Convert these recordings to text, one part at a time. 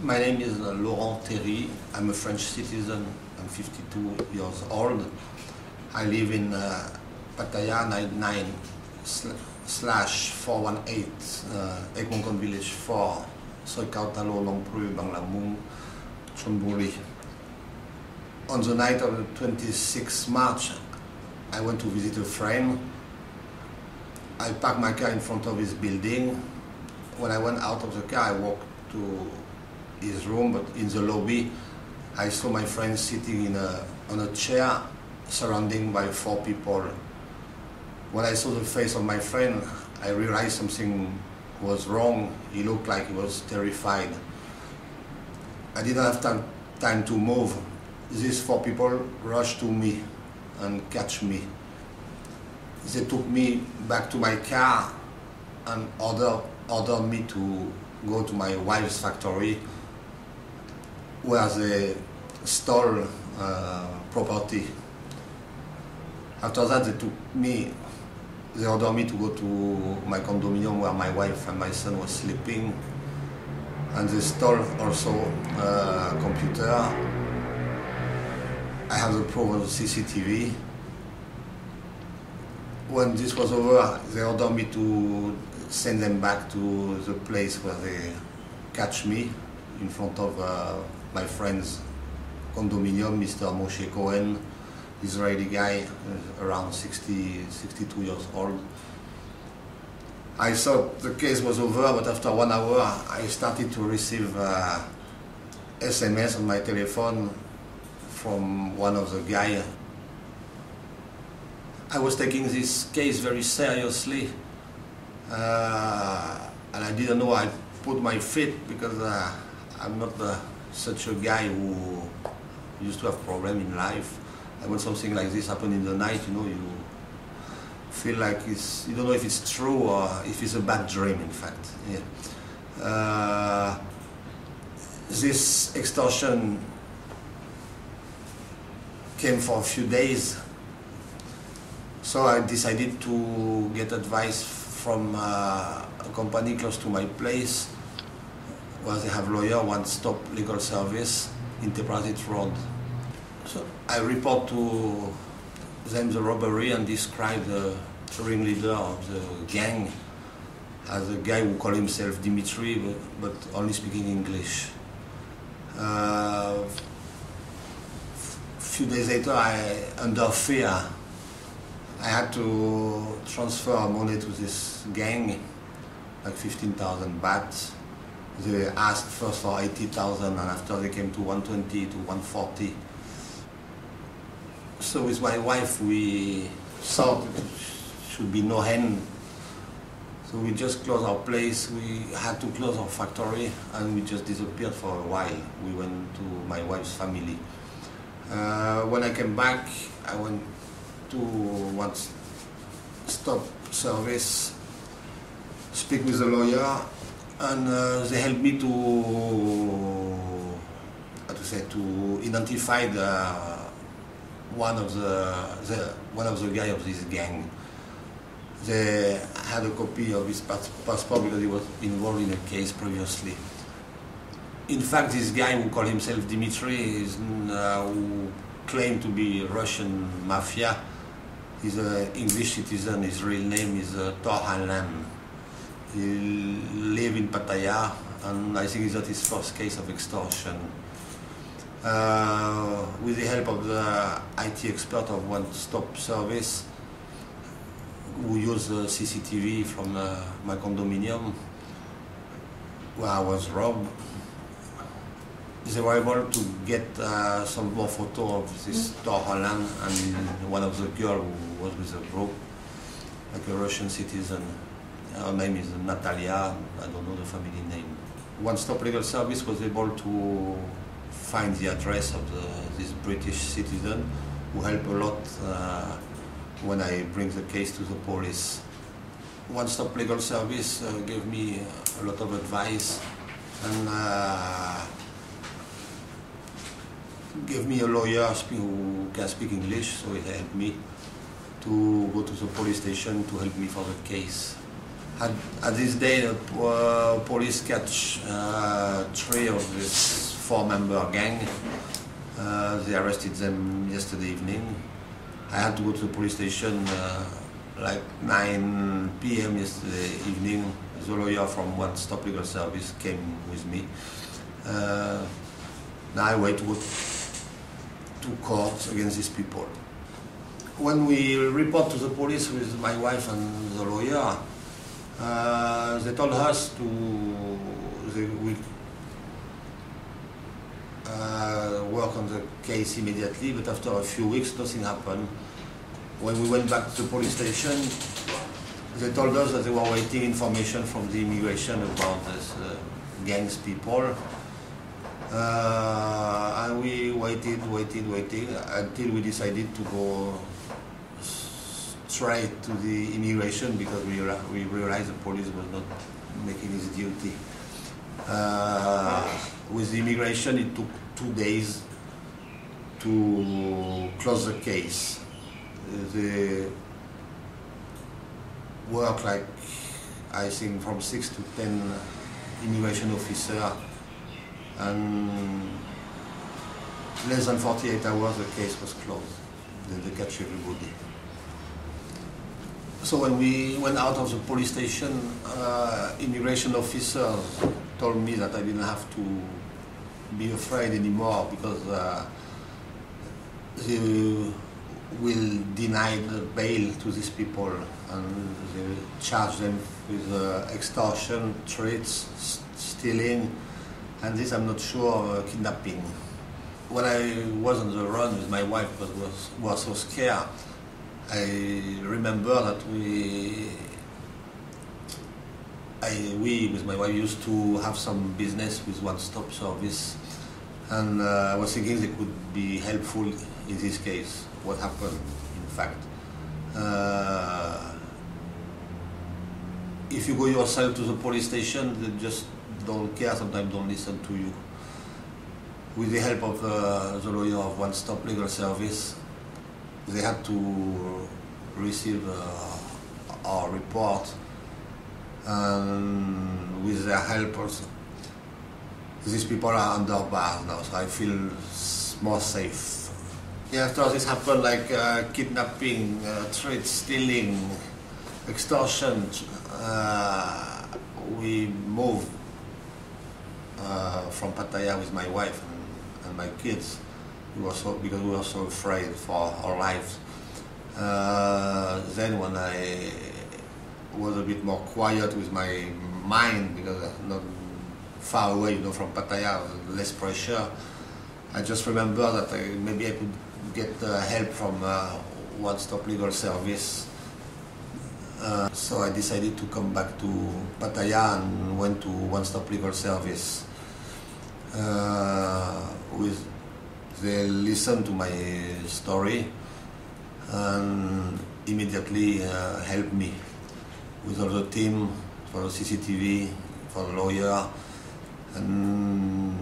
My name is Laurent Théry. I'm a French citizen. I'm 52 years old. I live in Pattaya 99/418 Ekmongkon Village 4, Soi Khao Talo, Longpru, Banglamung, Chonburi. On the night of the 26th March, I went to visit a friend. I parked my car in front of his building. When I went out of the car, I walked to his room, but in the lobby, I saw my friend sitting on a chair, surrounded by 4 people. When I saw the face of my friend, I realized something was wrong. He looked like he was terrified. I didn't have time to move. These 4 people rushed to me and catch me. They took me back to my car and ordered me to go to my wife's factory, where they stole property. After that, they ordered me to go to my condominium where my wife and my son were sleeping, and they stole also a computer. I have the proof of the CCTV. When this was over, they ordered me to send them back to the place where they catch me, in front of my friend's condominium, Mr. Moshe Cohen, Israeli guy, around 62 years old. I thought the case was over, but after 1 hour, I started to receive SMS on my telephone from one of the guys. I was taking this case very seriously, and I didn't know I put my feet, because I'm not such a guy who used to have problems in life. And when something like this happens in the night, you feel like you don't know if it's true or if it's a bad dream, in fact. Yeah. This extortion came for a few days, so I decided to get advice from a company close to my place, where they have lawyer, one-stop legal service, Interpreted Road. So I report to them the robbery and describe the ringleader of the gang as a guy who called himself Dimitri, but only speaking English. Few days later, under fear, I had to transfer money to this gang, like 15,000 baht. They asked first for 80,000, and after they came to 120 to 140. So with my wife, we thought it should be no hand. So we just closed our place. We had to close our factory, and we just disappeared for a while. We went to my wife's family. When I came back, I went to one-stop service, speak with the lawyer, and they helped me to identify one of the guys of this gang. They had a copy of his passport because he was involved in a case previously. In fact, this guy who called himself Dimitri, who claimed to be Russian mafia, is an English citizen. His real name is Thor-Halland. He lives in Pattaya, and I think that his first case of extortion. With the help of the IT expert of one-stop service, who used the CCTV from my condominium, where I was robbed, they were able to get some more photos of this Thor-Halland and one of the girls who was with the group, like a Russian citizen. Her name is Natalia, I don't know the family name. One-stop legal service was able to find the address of this British citizen, who helped a lot when I bring the case to the police. One-stop legal service gave me a lot of advice, and gave me a lawyer who can speak English, so it helped me to go to the police station to help me for the case. At this day, the police catch 3 three of this four-member gang. They arrested them yesterday evening. I had to go to the police station like 9 p.m. yesterday evening. The lawyer from One Stop Legal Service came with me. Now I wait to go to court against these people. When we report to the police with my wife and the lawyer, they told us they will work on the case immediately, but after a few weeks nothing happened. When we went back to the police station, they told us that they were waiting information from the immigration about this gangs people. And we waited until we decided to go straight to the immigration because we realized the police was not making his duty. With the immigration, it took 2 days to close the case. They work like, I think, from 6 to 10 immigration officers, and less than 48 hours the case was closed. They catch everybody. So when we went out of the police station, immigration officers told me that I didn't have to be afraid anymore because they will deny the bail to these people and they will charge them with extortion, threats, stealing, and this I'm not sure, kidnapping. When I was on the run with my wife but was so scared, I remember that we with my wife used to have some business with One Stop Service, and I was thinking they could be helpful in this case. What happened, in fact. If you go yourself to the police station, they just don't care, sometimes don't listen to you. With the help of the lawyer of One Stop Legal Service, they had to receive our report, and with their help also, these people are under bars now, so I feel more safe. Yeah, after this happened, like kidnapping, threats, stealing, extortion, we moved from Pattaya with my wife and my kids. Because we were so afraid for our lives. Then when I was a bit more quiet with my mind, because I'm not far away, from Pattaya, less pressure, I just remember that maybe I could get help from One Stop Legal Service. So I decided to come back to Pattaya and went to One Stop Legal Service. They listened to my story and immediately helped me with all the team, for the CCTV, for the lawyer. And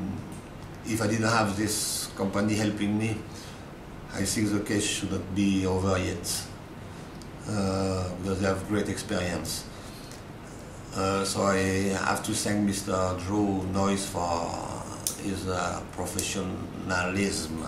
if I didn't have this company helping me, I think the case should not be over yet, because they have great experience. So I have to thank Mr. Noyes for his professionalism.